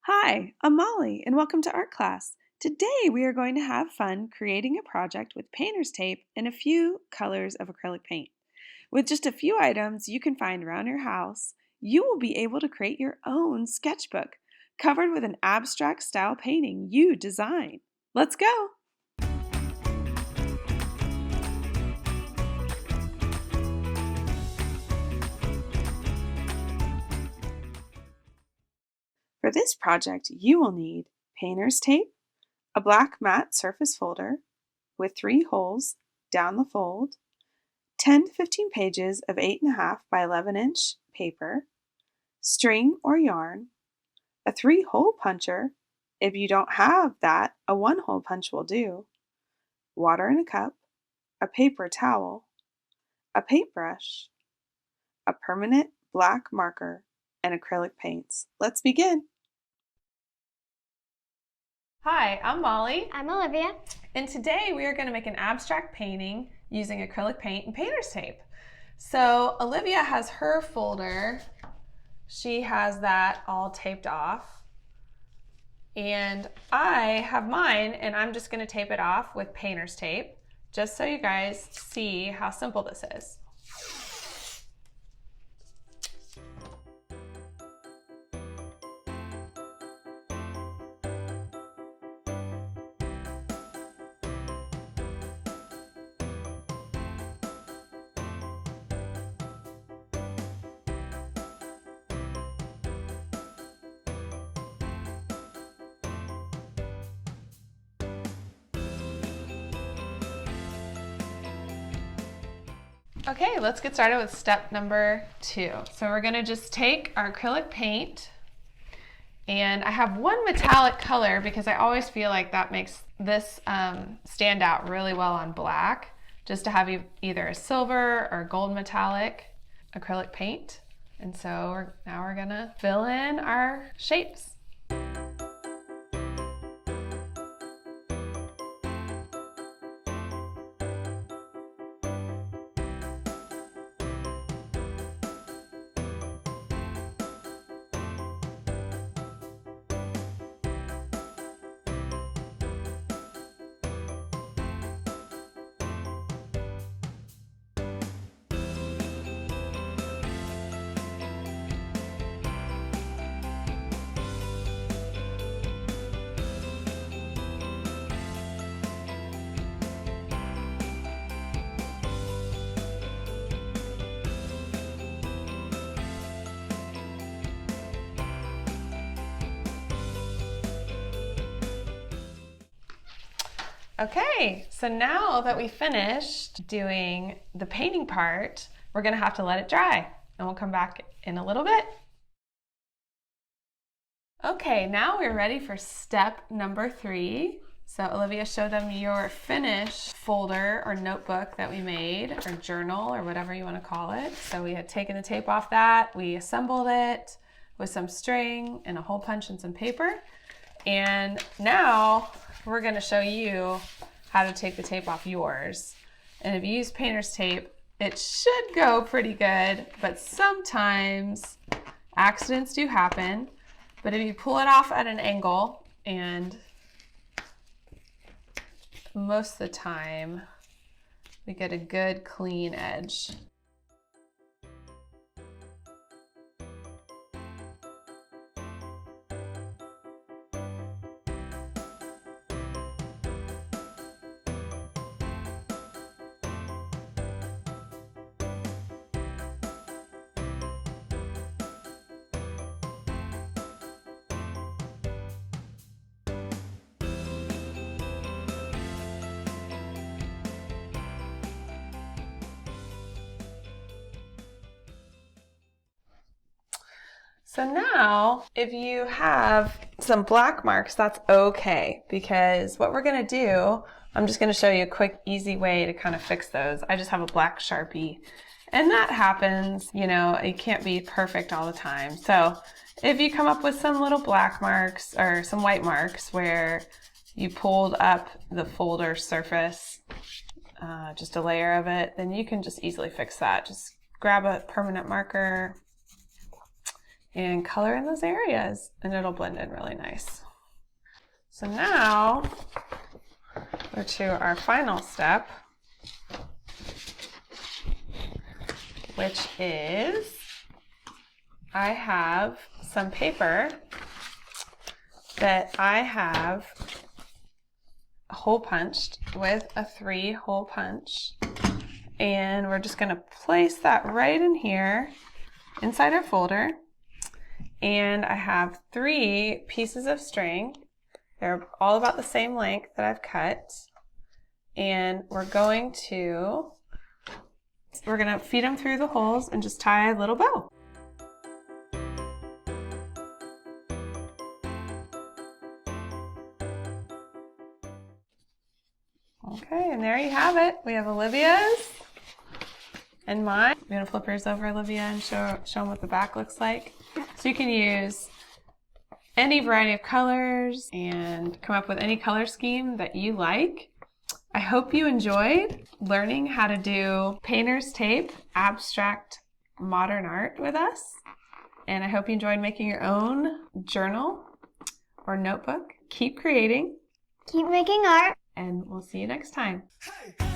Hi, I'm Molly, and welcome to art class. Today we are going to have fun creating a project with painter's tape and a few colors of acrylic paint. With just a few items you can find around your house, you will be able to create your own sketchbook covered with an abstract style painting you design. Let's go! For this project, you will need painter's tape, a black matte surface folder with 3 holes down the fold, 10 to 15 pages of 8.5 by 11-inch paper, string or yarn, a 3-hole puncher. If you don't have that, a 1-hole punch will do, water in a cup, a paper towel, a paintbrush, a permanent black marker, and acrylic paints. Let's begin. Hi, I'm Molly. I'm Olivia. And today we are going to make an abstract painting using acrylic paint and painter's tape. So Olivia has her folder. She has that all taped off. And I have mine, and I'm just going to tape it off with painter's tape, just so you guys see how simple this is. Okay, let's get started with step number 2. So we're going to just take our acrylic paint, and I have one metallic color because I always feel like that makes this stand out really well on black, just to have either a silver or gold metallic acrylic paint. And so now we're going to fill in our shapes. Okay, so now that we finished doing the painting part, we're going to have to let it dry, and we'll come back in a little bit. Okay, now we're ready for step number 3. So Olivia, show them your finished folder or notebook that we made, or journal, or whatever you want to call it. So we had taken the tape off that, we assembled it with some string and a hole punch and some paper. And now we're going to show you how to take the tape off yours. And if you use painter's tape, it should go pretty good, but sometimes accidents do happen. But if you pull it off at an angle, and most of the time we get a good clean edge. So now, if you have some black marks, that's okay, because what we're going to do, I'm just going to show you a quick, easy way to kind of fix those. I just have a black Sharpie, and that happens, you know, it can't be perfect all the time. So if you come up with some little black marks or some white marks where you pulled up the folder surface, just a layer of it, then you can just easily fix that. Just grab a permanent marker and color in those areas, and it'll blend in really nice. So now go to our final step, which is I have some paper that I have hole punched with a 3-hole punch, and we're just going to place that right in here inside our folder. And I have 3 pieces of string. They're all about the same length that I've cut, and we're going to feed them through the holes and just tie a little bow. Okay, and there you have it. We have Olivia's and mine. I'm going to flip yours over, Olivia, and show them what the back looks like. So you can use any variety of colors and come up with any color scheme that you like. I hope you enjoyed learning how to do painter's tape, abstract modern art with us. And I hope you enjoyed making your own journal or notebook. Keep creating. Keep making art. And we'll see you next time. Hey!